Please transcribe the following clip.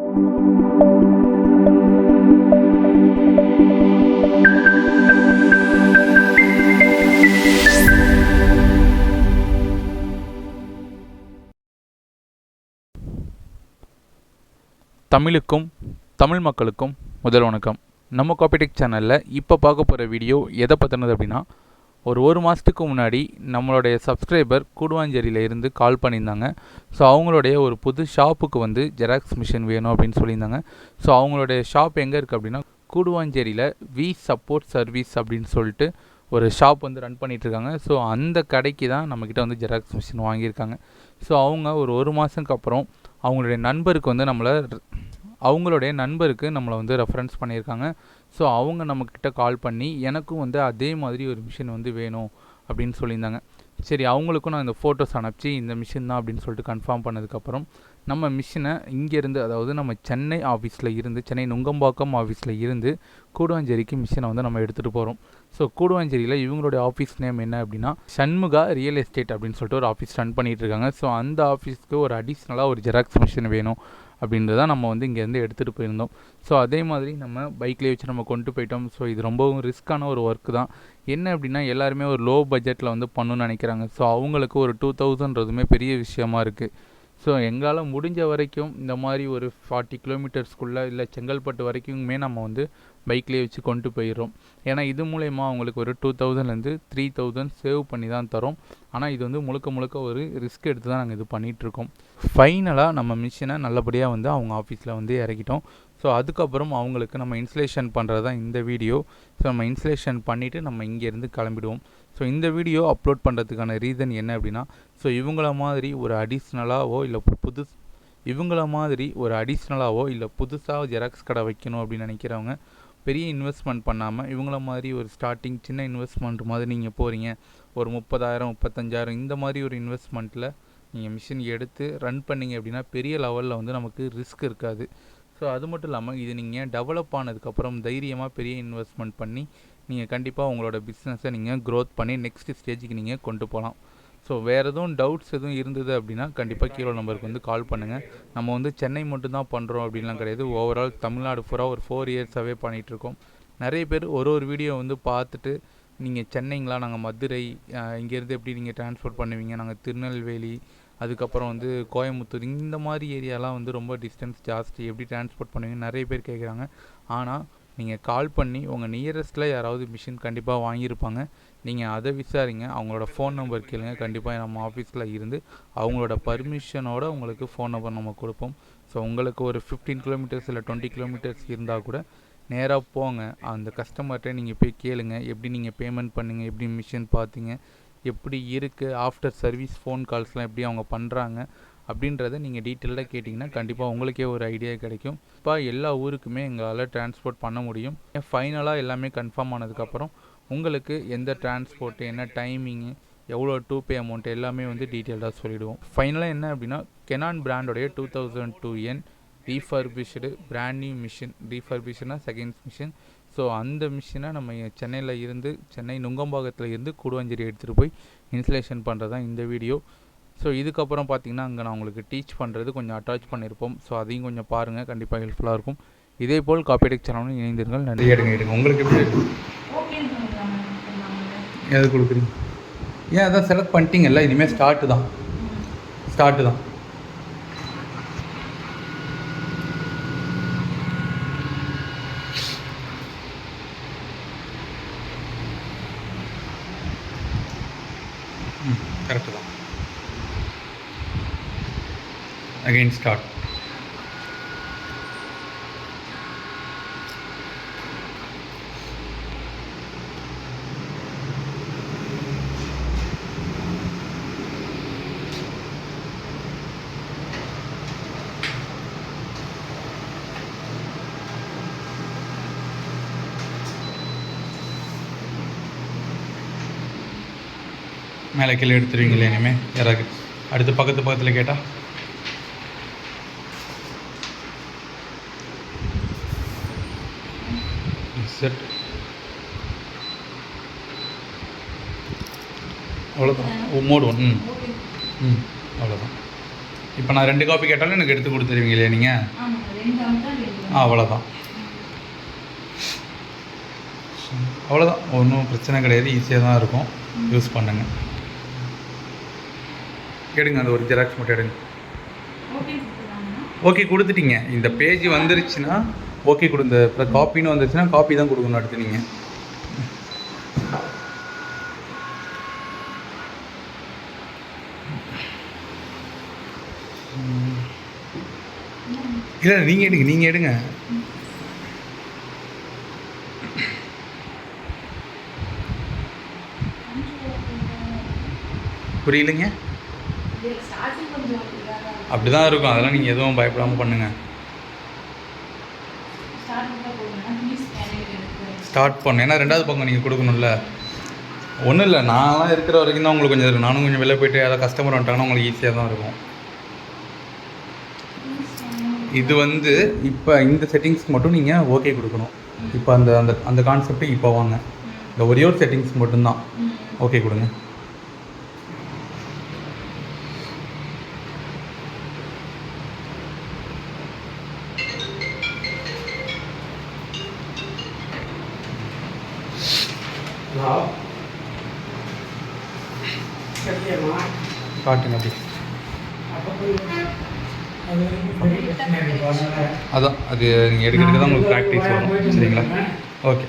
தமிழுக்கும் தமிழ் மக்களுக்கும் முதல் வணக்கம். நம்ம காப்பிடெக் சேனலில் இப்போ பார்க்க போகிற வீடியோ எதை பற்றினது அப்படின்னா, ஒரு மாதத்துக்கு முன்னாடி நம்மளுடைய சப்ஸ்கிரைபர் கூடுவாஞ்சேரியில் இருந்து கால் பண்ணியிருந்தாங்க. ஸோ அவங்களுடைய ஒரு புது ஷாப்புக்கு வந்து ஜெராக்ஸ் மிஷின் வேணும் அப்படின்னு சொல்லியிருந்தாங்க. ஸோ அவங்களுடைய ஷாப் எங்கே இருக்குது அப்படின்னா, கூடுவாஞ்சேரியில் வி சப்போர்ட் சர்வீஸ் அப்படின்னு சொல்லிட்டு ஒரு ஷாப் வந்து ரன் பண்ணிகிட்ருக்காங்க. ஸோ அந்த கடைக்கு தான் நம்மக்கிட்ட வந்து ஜெராக்ஸ் மிஷின் வாங்கியிருக்காங்க. ஸோ அவங்க ஒரு மாதத்துக்கு அப்புறம் அவங்களுடைய நண்பருக்கு நம்மளை வந்து ரெஃபரன்ஸ் பண்ணியிருக்காங்க. ஸோ அவங்க நம்மக்கிட்ட கால் பண்ணி எனக்கும் வந்து அதே மாதிரி ஒரு மிஷின் வந்து வேணும் அப்படின்னு சொல்லியிருந்தாங்க. சரி, அவங்களுக்கும் நான் இந்த ஃபோட்டோஸ் அனுப்பிச்சி இந்த மிஷின் தான் அப்படின்னு சொல்லிட்டு கன்ஃபார்ம் பண்ணதுக்கப்புறம் நம்ம மிஷினை இங்கேருந்து, அதாவது நம்ம சென்னை ஆஃபீஸில் இருந்து, சென்னை நுங்கம்பாக்கம் ஆஃபீஸில் இருந்து கூடுவாஞ்சேரிக்கு மிஷினை வந்து நம்ம எடுத்துகிட்டு போகிறோம். ஸோ கூடுவாஞ்சேரியில் இவங்களுடைய ஆஃபீஸ் நேம் என்ன அப்படின்னா, சண்முகா ரியல் எஸ்டேட் அப்படின்னு சொல்லிட்டு ஒரு ஆஃபீஸ் ரன் பண்ணிகிட்ருக்காங்க. ஸோ அந்த ஆஃபீஸ்க்கு ஒரு அடிஷ்னலாக ஒரு ஜெராக்ஸ் மிஷின் வேணும் அப்படின்றத நம்ம வந்து இங்கேருந்து எடுத்துகிட்டு போயிருந்தோம். ஸோ அதே மாதிரி நம்ம பைக்லேயே வச்சு நம்ம கொண்டு போயிட்டோம். ஸோ இது ரொம்பவும் ரிஸ்க்கான ஒரு ஒர்க்கு தான். என்ன அப்படின்னா, எல்லாருமே ஒரு லோ பட்ஜெட்டில் வந்து பண்ணணும்னு நினைக்கிறாங்க. ஸோ அவங்களுக்கு ஒரு 2000 பெரிய விஷயமா இருக்குது. ஸோ எங்களால் முடிஞ்ச வரைக்கும் இந்த மாதிரி ஒரு 40 கிலோமீட்டர்ஸ்க்குள்ளே இல்லை செங்கல்பட்டு வரைக்குமே நம்ம வந்து பைக்லேயே வச்சு கொண்டு போயிடுறோம். ஏன்னா இது மூலயமா அவங்களுக்கு ஒரு 2000 3000 சேவ் பண்ணி தான் தரோம். ஆனால் இது வந்து முழுக்க ஒரு ரிஸ்க் எடுத்து தான் நாங்கள் இது பண்ணிகிட்ருக்கோம். ஃபைனலாக நம்ம மிஷினை நல்லபடியாக வந்து அவங்க ஆஃபீஸில் வந்து இறக்கிட்டோம். ஸோ அதுக்கப்புறம் அவங்களுக்கு நம்ம இன்ஸ்டலேஷன் பண்ணுறது தான் இந்த வீடியோ. ஸோ நம்ம இன்ஸ்டலேஷன் பண்ணிவிட்டு நம்ம இங்கேருந்து கிளம்பிடுவோம். ஸோ இந்த வீடியோ அப்லோட் பண்ணுறதுக்கான ரீசன் என்ன அப்படின்னா, ஸோ இவங்கள மாதிரி ஒரு அடிஷ்னலாகவோ இல்லை புதுசாக ஜெராக்ஸ் கடை வைக்கணும் அப்படின்னு நினைக்கிறவங்க, பெரிய இன்வெஸ்ட்மெண்ட் பண்ணாமல் இவங்கள மாதிரி ஒரு ஸ்டார்டிங் சின்ன இன்வெஸ்ட்மெண்ட் மாதிரி நீங்கள் போகிறீங்க, ஒரு 30,000 35,000 இந்த மாதிரி ஒரு இன்வெஸ்ட்மெண்ட்டில் நீங்கள் மிஷின் எடுத்து ரன் பண்ணிங்க அப்படின்னா பெரிய லெவலில் வந்து நமக்கு ரிஸ்க் இருக்காது. ஸோ அது மட்டும் இல்லாமல் இது நீங்கள் டெவலப் ஆனதுக்கப்புறம் தைரியமாக பெரிய இன்வெஸ்ட்மெண்ட் பண்ணி நீங்கள் கண்டிப்பாக உங்களோட பிஸ்னஸை நீங்கள் க்ரோத் பண்ணி நெக்ஸ்ட் ஸ்டேஜுக்கு நீங்கள் கொண்டு போகலாம். ஸோ வேறு எதுவும் டவுட்ஸ் எதுவும் இருந்தது அப்படின்னா கண்டிப்பாக கீழே நம்பருக்கு வந்து கால் பண்ணுங்கள். நம்ம வந்து சென்னை மட்டும்தான் பண்ணுறோம் அப்படின்லாம் கிடையாது. ஓவரால் தமிழ்நாடு பூரா ஒரு 4 இயர்ஸாகவே பண்ணிகிட்ருக்கோம். நிறைய பேர் ஒரு வீடியோ வந்து பார்த்துட்டு, நீங்கள் சென்னைங்களா, நாங்கள் மதுரை, இங்கேருந்து எப்படி நீங்கள் ட்ரான்ஸ்போர்ட் பண்ணுவீங்க, நாங்கள் திருநெல்வேலி, அதுக்கப்புறம் வந்து கோயம்புத்தூர், இந்த மாதிரி ஏரியாலாம் வந்து ரொம்ப டிஸ்டன்ஸ் ஜாஸ்தி, எப்படி ட்ரான்ஸ்போர்ட் பண்ணுவீங்க நிறைய பேர் கேட்குறாங்க. ஆனால் நீங்கள் கால் பண்ணி உங்கள் நியரஸ்ட்டில் யாராவது மிஷின் கண்டிப்பாக வாங்கியிருப்பாங்க, நீங்கள் அதை விசாரிங்க. அவங்களோட ஃபோன் நம்பர் கேளுங்க. கண்டிப்பாக நம்ம ஆஃபீஸில் இருந்து அவங்களோட பர்மிஷனோட உங்களுக்கு ஃபோன் நம்பர் நம்ம கொடுப்போம். ஸோ உங்களுக்கு ஒரு 15 கிலோமீட்டர்ஸ் இல்லை 20 கிலோமீட்டர்ஸ் இருந்தால் கூட நேராக போங்க. அந்த கஸ்டமர்கிட்ட நீங்கள் போய் கேளுங்க, எப்படி நீங்கள் பேமெண்ட் பண்ணுங்க, எப்படி மிஷின் பார்த்தீங்க, எப்படி இருக்குது, ஆஃப்டர் சர்வீஸ் ஃபோன் கால்ஸ்லாம் எப்படி அவங்க பண்ணுறாங்க அப்படின்றத நீங்கள் டீட்டெயிலாக கேட்டிங்கன்னா கண்டிப்பாக உங்களுக்கே ஒரு ஐடியா கிடைக்கும். இப்போ எல்லா ஊருக்குமே எங்களால் டிரான்ஸ்போர்ட் பண்ண முடியும். ஃபைனலாக எல்லாமே கன்ஃபார்ம் ஆனதுக்கப்புறம் உங்களுக்கு எந்த டிரான்ஸ்போர்ட், என்ன டைமிங்கு, எவ்வளோ பே அமௌண்ட் எல்லாமே வந்து டீட்டெயிலாக சொல்லிவிடுவோம். ஃபைனலாக என்ன அப்படின்னா, கெனான் பிராண்டோடைய 2002N refurbished brand new machine, ரீஃபர்பிஷ்னா செகண்ட்ஸ் மிஷின். ஸோ அந்த மிஷினை நம்ம சென்னை நுங்கம்பாக்கத்தில் இருந்து கூடுவாஞ்சேரி எடுத்துகிட்டு போய் இன்ஸ்டலேஷன் பண்ணுறது தான் இந்த வீடியோ. ஸோ இதுக்கப்புறம் பார்த்திங்கன்னா அங்கே நான் உங்களுக்கு டீச் பண்ணுறது கொஞ்சம் அட்டாச் பண்ணியிருப்போம். ஸோ அதையும் கொஞ்சம் பாருங்கள், கண்டிப்பாக ஹெல்ப்ஃபுல்லாக இருக்கும். இதே போல் காப்பிடெக் சேனலும் இணைந்திருங்கள். நன்றி. எடுங்க உங்களுக்கு எப்படி எது கொடுக்குறீங்க? ஏன் அதான் செலக்ட் பண்ணிட்டீங்கல்ல, இனிமேல் ஸ்டார்ட்டு தான். கரெக்டு தான். Again start. மேலே கீழே எடுத்துருவீங்களே இனிமேல் யாராவது அடுத்து பக்கத்தில் கேட்டால். செட் அவ்வளோதான். மோடு 1. அவ்வளோதான். இப்போ நான் 2 காப்பி கேட்டாலும் எனக்கு எடுத்து கொடுத்துருவீங்களே நீங்கள்? அவ்வளோதான் அவ்வளோதான், ஒன்றும் பிரச்சனை கிடையாது, ஈஸியாக தான் இருக்கும், யூஸ் பண்ணுங்க. எடுங்க அந்த ஒரு ஜெராக்ஸ் மட்டும் எடுங்க. ஓகே கொடுத்துட்டீங்க. இந்த பேஜ் வந்துருச்சுன்னா ஓகே கொடுங்க. இப்போ காப்பின்னு வந்துருச்சுன்னா காப்பி தான் கொடுக்கணும் அடுத்து நீங்கள். இல்லை நீங்கள் எடுங்க. புரியலைங்க? அப்படி தான் இருக்கும், அதெல்லாம் நீங்கள் எதுவும் பயப்படாமல் பண்ணுங்கள். ஸ்டார்ட் பண்ணு, ஏன்னா ரெண்டாவது பக்கம் நீங்கள் கொடுக்கணும்ல. ஒன்றும் இல்லை, நான்லாம் இருக்கிற வரைக்கும் தான் உங்களுக்கு கொஞ்சம் இருக்கும். நானும் கொஞ்சம் வெளில போய்ட்டு ஏதாவது கஸ்டமர் வந்துட்டாங்கன்னா உங்களுக்கு ஈஸியாக தான் இருக்கும். இது வந்து இப்போ இந்த செட்டிங்ஸ்க்கு மட்டும் நீங்கள் ஓகே கொடுக்கணும். இப்போ அந்த அந்த அந்த கான்செப்ட்டு இப்போ வாங்க, இந்த ஒரே ஒரு செட்டிங்ஸ் மட்டும்தான் ஓகே கொடுங்க. காட்டுங்க அப்படி. அதான் அது நீங்கள் எடுக்கிறதுக்கு தான் உங்களுக்கு ப்ராக்டிஸ் வரும். சரிங்களா? ஓகே.